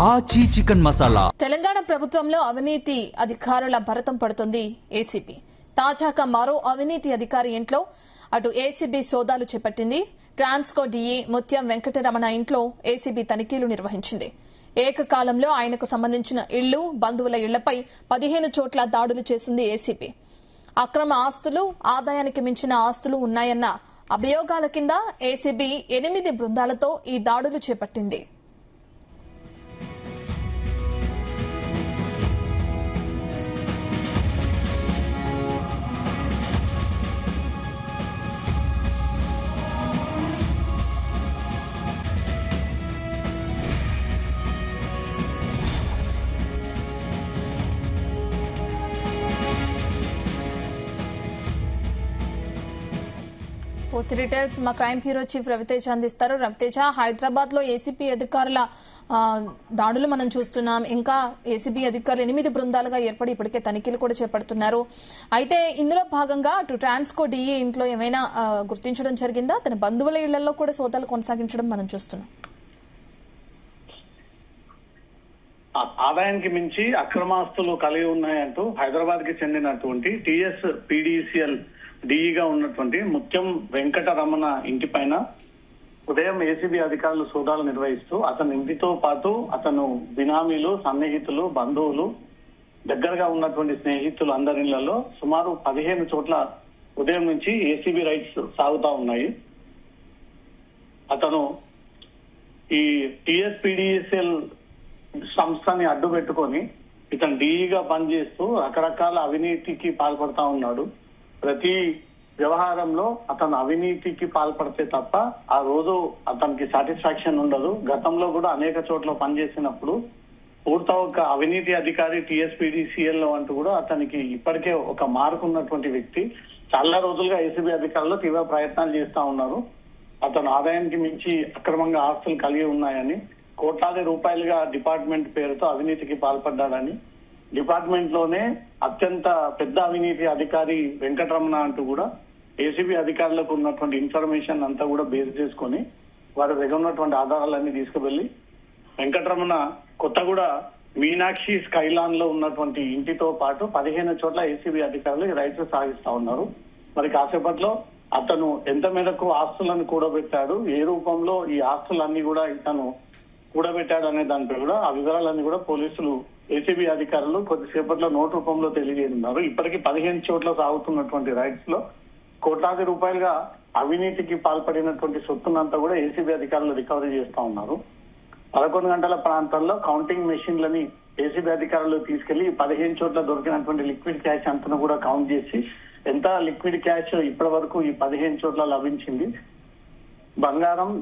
ఆచి చికెన్ మసాలా. తెలంగాణ ప్రభుత్వంలో అవినీతి అధికారుల భరతం పడుతుంది ఏసీబీ. తాజాగా మరో అవినీతి అధికారి ఇంట్లో అటు ఏసీబీ సోదాలు చేపట్టింది. ట్రాన్స్కో డీఈ ముత్యం వెంకటరమణ ఇంట్లో ఏసీబీ తనిఖీలు నిర్వహించింది. ఏకకాలంలో ఆయనకు సంబంధించిన ఇళ్లు, బంధువుల ఇళ్లపై 15 చోట్ల దాడులు చేసింది ఏసీబీ. అక్రమ ఆస్తులు, ఆదాయానికి మించిన ఆస్తులు ఉన్నాయన్న అభియోగాల కింద ఏసీబీ 8 బృందాలతో ఈ దాడులు చేపట్టింది. పూర్తి డీటెయిల్స్ మా క్రైమ్ బ్యూరో చీఫ్ రవితేజ అందిస్తారు. రవితేజ, హైదరాబాద్ లో ఏసీబీ అధికారుల దాడులు మనం చూస్తున్నాం. ఇంకా ఏసీబీ అధికారులు 8 బృందాలుగా ఏర్పడి ఇప్పటికే తనిఖీలు కూడా చేపడుతున్నారు. అయితే ఇందులో భాగంగా అటు ట్రాన్స్కో డీఈ ఇంట్లో ఏమైనా గుర్తించడం జరిగిందా? తన బంధువుల ఇళ్లలో కూడా సోదాలు కొనసాగించడం మనం చూస్తున్నాం. ఆదాయానికి మించి అక్రమాస్తులు కలిగి ఉన్నాయంటూ హైదరాబాద్ కి చెందినటువంటి టీఎస్ పీడీసీఎల్ డీఈగా ఉన్నటువంటి ముత్యం వెంకటరమణ ఇంటి పైన ఉదయం ఏసీబీ అధికారులు సోదాలు నిర్వహిస్తూ అతని ఇంటితో పాటు అతను బినామీలు, సన్నిహితులు, బంధువులు, దగ్గరగా ఉన్నటువంటి స్నేహితులు అందరి ఇళ్లలో సుమారు 15 చోట్ల ఉదయం నుంచి ఏసీబీ రైడ్స్ సాగుతా ఉన్నాయి. అతను ఈ టీఎస్పీడీసీఎల్ సంస్థని అడ్డు పెట్టుకొని ఇతను డీఈగా పనిచేస్తూ రకరకాల అవినీతికి పాల్పడతా ఉన్నాడు. ప్రతి వ్యవహారంలో అతను అవినీతికి పాల్పడితే తప్ప ఆ రోజు అతనికి సాటిస్ఫాక్షన్ ఉండదు. గతంలో కూడా అనేక చోట్ల పనిచేసినప్పుడు పూర్తి ఒక అవినీతి అధికారి టీఎస్పీడీసీఎల్ లో అంటూ కూడా అతనికి ఇప్పటికే ఒక మార్కు ఉన్నటువంటి వ్యక్తి. చాలా రోజులుగా ఏసీబీ అధికారులు తీవ్ర ప్రయత్నాలు చేస్తా ఉన్నారు. అతను ఆదాయానికి మించి అక్రమంగా ఆస్తులు కలిగి ఉన్నాయని, కోట్లాది రూపాయలుగా డిపార్ట్మెంట్ పేరుతో అవినీతికి పాల్పడ్డాడని, డిపార్ట్మెంట్ లోనే అత్యంత పెద్ద అవినీతి అధికారి వెంకటరమణ అంటూ కూడా ఏసీబీ అధికారులకు ఉన్నటువంటి ఇన్ఫర్మేషన్ అంతా కూడా బేస్ చేసుకొని వారి దగ్గర ఉన్నటువంటి ఆధారాలన్నీ తీసుకువెళ్లి వెంకటరమణ కొత్తగూడ మీనాక్షి స్కైలాన్ లో ఉన్నటువంటి ఇంటితో పాటు 15 చోట్ల ఏసీబీ అధికారులు రైడ్స్ సాగిస్తా ఉన్నారు. మరి కాసేపట్లో అతను ఎంత మేరకు ఆస్తులను కూడబెట్టాడు, ఏ రూపంలో ఈ ఆస్తులన్నీ కూడా ఇతను కూడబెట్టాడు అనే దానిపై కూడా ఆ వివరాలన్నీ కూడా పోలీసులు, ఏసీబీ అధికారులు కొద్దిసేపట్లో నోట్ రూపంలో తెలియజేస్తున్నారు. ఇప్పటికీ 15 చోట్ల సాగుతున్నటువంటి రైడ్స్ లో కోట్లాది రూపాయలుగా అవినీతికి పాల్పడినటువంటి సొత్తునంతా కూడా ఏసీబీ అధికారులు రికవరీ చేస్తా ఉన్నారు. 11 గంటల ప్రాంతాల్లో కౌంటింగ్ మెషిన్లని ఏసీబీ అధికారులు తీసుకెళ్లి 15 చోట్ల దొరికినటువంటి లిక్విడ్ క్యాష్ అంతను కూడా కౌంట్ చేసి ఎంత లిక్విడ్ క్యాష్ ఇప్పటి వరకు ఈ 15 చోట్ల లభించింది, బంగారం,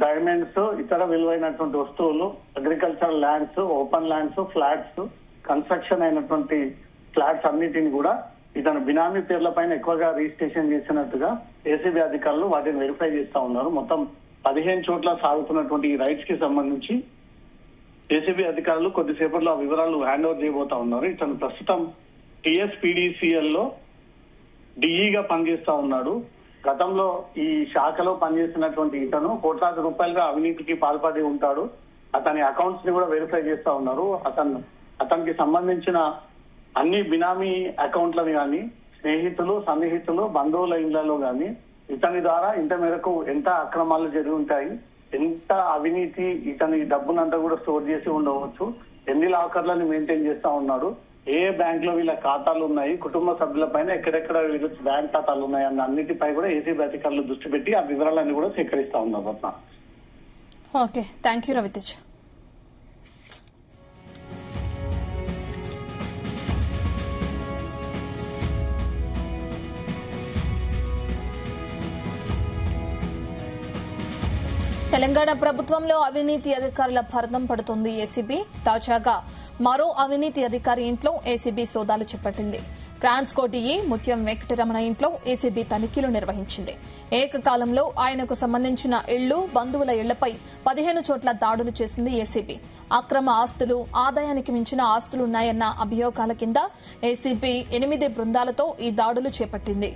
డైమండ్స్, ఇతర విలువైనటువంటి వస్తువులు, agricultural lands, open lands, flats, construction అయినటువంటి ఫ్లాట్స్ అన్నిటిని కూడా ఇతను బినామీ పేర్ల పైన ఎక్కువగా రిజిస్ట్రేషన్ చేసినట్టుగా ఏసీబీ అధికారులు వాటిని వెరిఫై చేస్తా ఉన్నారు. మొత్తం 15 చోట్ల సాగుతున్నటువంటి ఈ రైట్స్ కి సంబంధించి ఏసీబీ అధికారులు కొద్దిసేపట్లో ఆ వివరాలు హ్యాండ్ ఓవర్ చేయబోతా ఉన్నారు. ఇతను ప్రస్తుతం టీఎస్పీడీసీఎల్ లో డీఈగా పనిచేస్తా ఉన్నాడు. గతంలో ఈ శాఖలో పనిచేసినటువంటి ఇతను కోట్లాది రూపాయలుగా అవినీతికి పాల్పడి ఉంటాడు. అతని అకౌంట్స్ ని కూడా వెరిఫై చేస్తా ఉన్నారు. అతనికి సంబంధించిన అన్ని బినామీ అకౌంట్లని కానీ, స్నేహితులు, సన్నిహితులు, బంధువుల ఇళ్లలో కానీ ఇతని ద్వారా ఇంత మేరకు ఎంత అక్రమాలు జరిగి ఉంటాయి, ఎంత అవినీతి ఇతని డబ్బునంతా కూడా స్టోర్ చేసి ఉండవచ్చు, ఎన్ని లాకర్లను మెయింటైన్ చేస్తా ఉన్నాడు, ఏ బ్యాంక్ లో వీళ్ళ ఖాతాలు ఉన్నాయి, కుటుంబ సభ్యుల పైన ఎక్కడెక్కడ వీళ్ళ బ్యాంక్ ఖాతాలు ఉన్నాయి అన్న అన్నిటిపై కూడా ఏసీబీ అధికారులు దృష్టి పెట్టి ఆ వివరాలన్నీ కూడా సేకరిస్తా ఉన్నారు. Ratna, okay, thank you Raviteja. Telangana ప్రభుత్వంలో అవినీతి అధికారుల భరతం పడుతుంది ఏసీబీ. తాజాగా మరో అవినీతి అధికారి ఇంట్లో ఏసీబీ సోదాలు చేపట్టింది. ట్రాన్స్కో డీఈ ముత్యం వెంకటరమణ ఇంట్లో ఏసీబీ తనిఖీలు నిర్వహించింది. ఏకకాలంలో ఆయనకు సంబంధించిన ఇళ్లు, బంధువుల ఇళ్లపై 15 చోట్ల దాడులు చేసింది ఏసీబీ. అక్రమ ఆస్తులు, ఆదాయానికి మించిన ఆస్తులున్నాయన్న అభియోగాల కింద ఏసీబీ 8 బృందాలతో ఈ దాడులు చేపట్టింది.